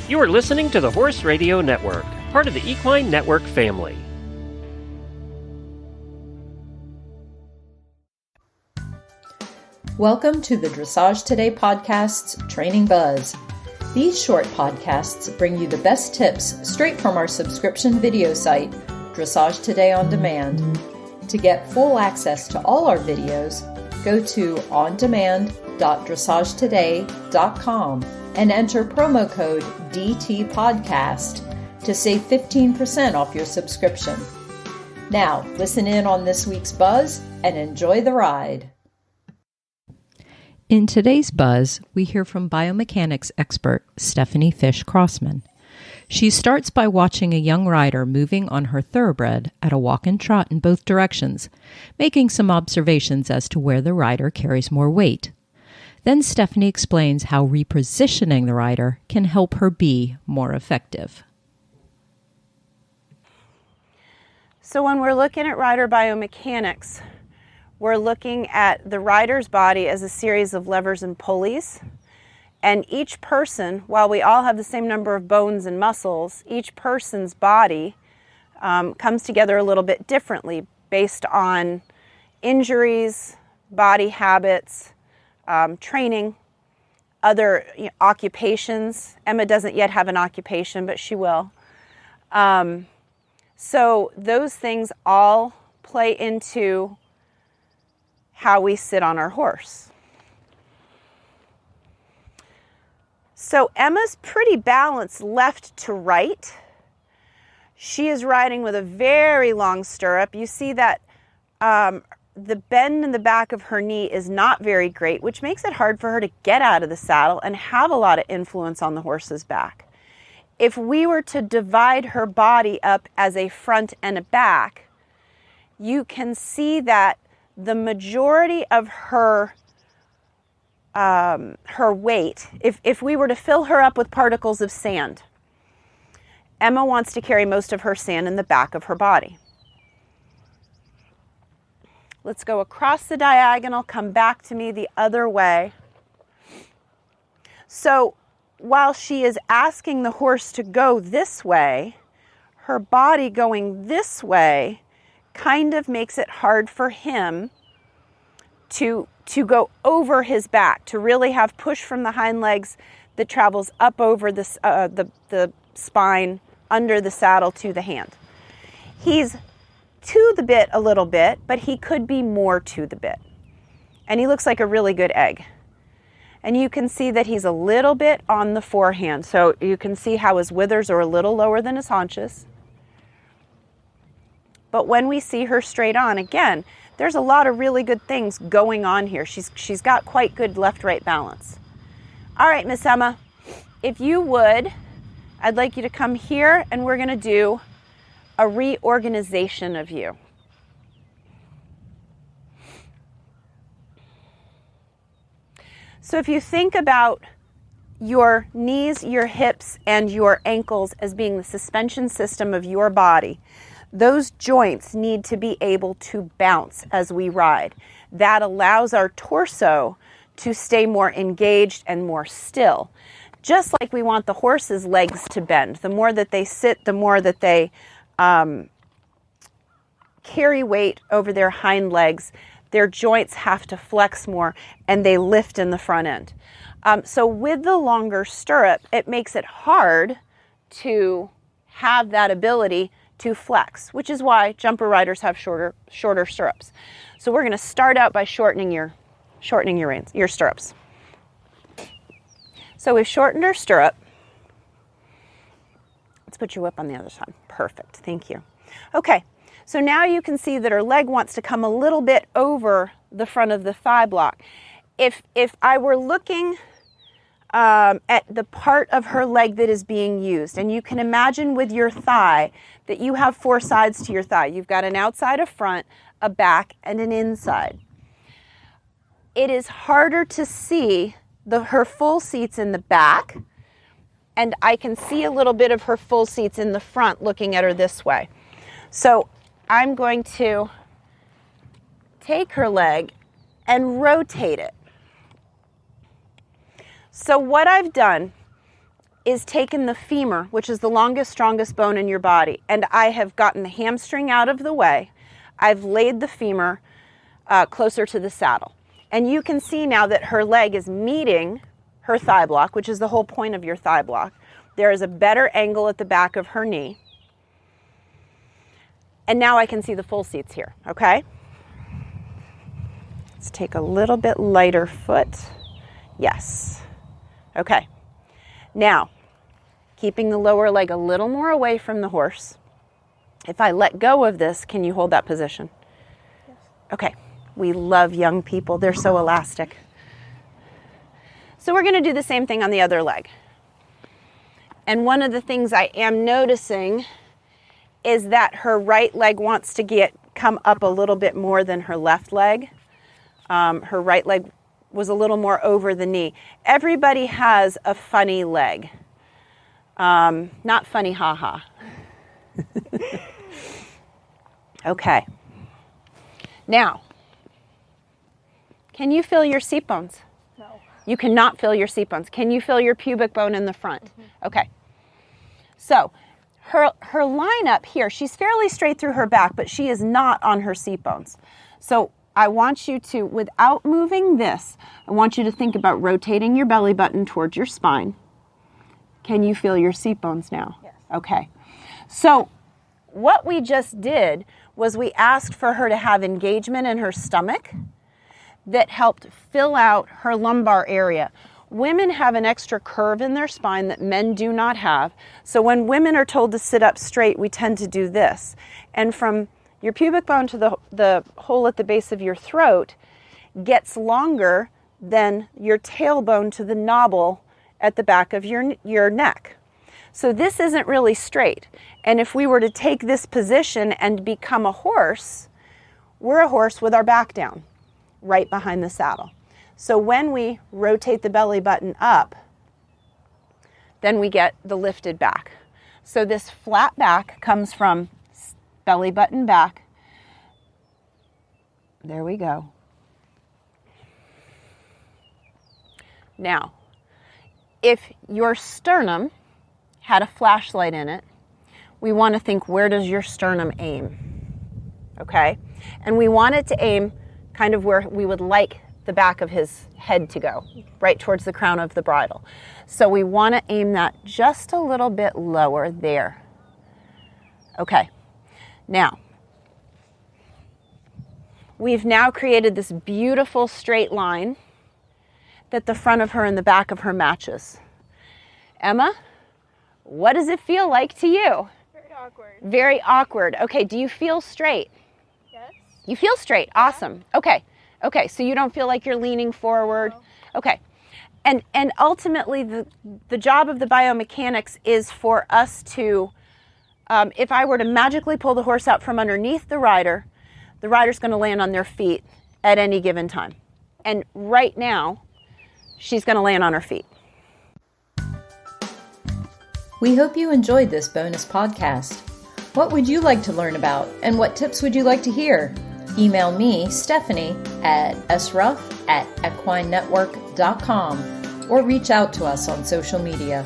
You are listening to the Horse Radio Network, part of the Equine Network family. Welcome to the Dressage Today podcast's Training Buzz. These short podcasts bring you the best tips straight from our subscription video site, Dressage Today On Demand. To get full access to all our videos, go to ondemand.dressagetoday.com and enter promo code DTPodcast to save 15% off your subscription. Now, listen in on this week's buzz and enjoy the ride. In today's buzz, we hear from biomechanics expert Stephany Fish Crossman. She starts by watching a young rider moving on her thoroughbred at a walk and trot in both directions, making some observations as to where the rider carries more weight. Then Stephany explains how repositioning the rider can help her be more effective. So when we're looking at rider biomechanics, we're looking at the rider's body as a series of levers and pulleys. And each person, while we all have the same number of bones and muscles, each person's body comes together a little bit differently based on injuries, body habits, training, other occupations. Emma doesn't yet have an occupation, but she will. So those things all play into how we sit on our horse. So Emma's pretty balanced left to right. She is riding with a very long stirrup. You see that the bend in the back of her knee is not very great, which makes it hard for her to get out of the saddle and have a lot of influence on the horse's back. If we were to divide her body up as a front and a back, you can see that the majority of her weight, if we were to fill her up with particles of sand, Emma wants to carry most of her sand in the back of her body. Let's go across the diagonal, come back to me the other way. So while she is asking the horse to go this way, her body going this way kind of makes it hard for him to go over his back, to really have push from the hind legs that travels up over the spine, under the saddle to the hand. He's to the bit a little bit, but he could be more to the bit. And he looks like a really good egg. And you can see that he's a little bit on the forehand. So you can see how his withers are a little lower than his haunches. But when we see her straight on, again, there's a lot of really good things going on here. She's got quite good left-right balance. All right, Miss Emma, if you would, I'd like you to come here and we're going to do a reorganization of you. So if you think about your knees, your hips, and your ankles as being the suspension system of your body, those joints need to be able to bounce as we ride. That allows our torso to stay more engaged and more still. Just like we want the horse's legs to bend. The more that they sit, the more that they carry weight over their hind legs. Their joints have to flex more and they lift in the front end. So with the longer stirrup, it makes it hard to have that ability to flex, which is why jumper riders have shorter stirrups. So we're going to start out by shortening your reins, your stirrups. So we've shortened our stirrup. Let's put your whip on the other side. Perfect. Thank you. Okay. So now you can see that her leg wants to come a little bit over the front of the thigh block. If I were looking at the part of her leg that is being used, and you can imagine with your thigh that you have four sides to your thigh. You've got an outside, a front, a back, and an inside. It is harder to see her full seats in the back, and I can see a little bit of her full seats in the front looking at her this way. So I'm going to take her leg and rotate it. So what I've done is taken the femur, which is the longest, strongest bone in your body, and I have gotten the hamstring out of the way. I've laid the femur closer to the saddle. And you can see now that her leg is meeting her thigh block, which is the whole point of your thigh block. There is a better angle at the back of her knee. And now I can see the full seats here, okay? Let's take a little bit lighter foot. Yes. Okay. Now, keeping the lower leg a little more away from the horse. If I let go of this, can you hold that position? Yes. Okay. We love young people. They're so elastic. So we're going to do the same thing on the other leg. And one of the things I am noticing is that her right leg wants to come up a little bit more than her left leg. Her right leg was a little more over the knee. Everybody has a funny leg. Not funny, haha. Okay. Now, can you feel your seat bones? No. You cannot feel your seat bones. Can you feel your pubic bone in the front? Mm-hmm. Okay. So her lineup here, she's fairly straight through her back, but she is not on her seat bones. So I want you to, without moving this, I want you to think about rotating your belly button towards your spine. Can you feel your seat bones now? Yes. Okay. So what we just did was we asked for her to have engagement in her stomach that helped fill out her lumbar area. Women have an extra curve in their spine that men do not have. So when women are told to sit up straight, we tend to do this. And from your pubic bone to the hole at the base of your throat gets longer than your tailbone to the knobble at the back of your neck. So this isn't really straight. And if we were to take this position and become a horse, we're a horse with our back down, right behind the saddle. So when we rotate the belly button up, then we get the lifted back. So this flat back comes from belly button back. There we go. Now, if your sternum had a flashlight in it, we want to think, where does your sternum aim? Okay? And we want it to aim kind of where we would like the back of his head to go, right towards the crown of the bridle. So we want to aim that just a little bit lower there. Okay. Now, we've now created this beautiful straight line that the front of her and the back of her matches. Emma, what does it feel like to you? Very awkward. Very awkward. Okay, do you feel straight? Yes. You feel straight. Awesome. Okay. Okay, so you don't feel like you're leaning forward. No. Okay. And ultimately the job of the biomechanics is for us to, if I were to magically pull the horse out from underneath the rider's going to land on their feet at any given time. And right now, she's going to land on her feet. We hope you enjoyed this bonus podcast. What would you like to learn about, and what tips would you like to hear? Email me, Stephany, at sruff@equinenetwork.com or reach out to us on social media.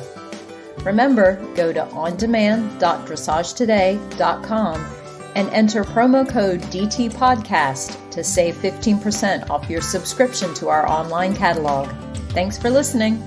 Remember, go to ondemand.dressagetoday.com and enter promo code DTPodcast to save 15% off your subscription to our online catalog. Thanks for listening.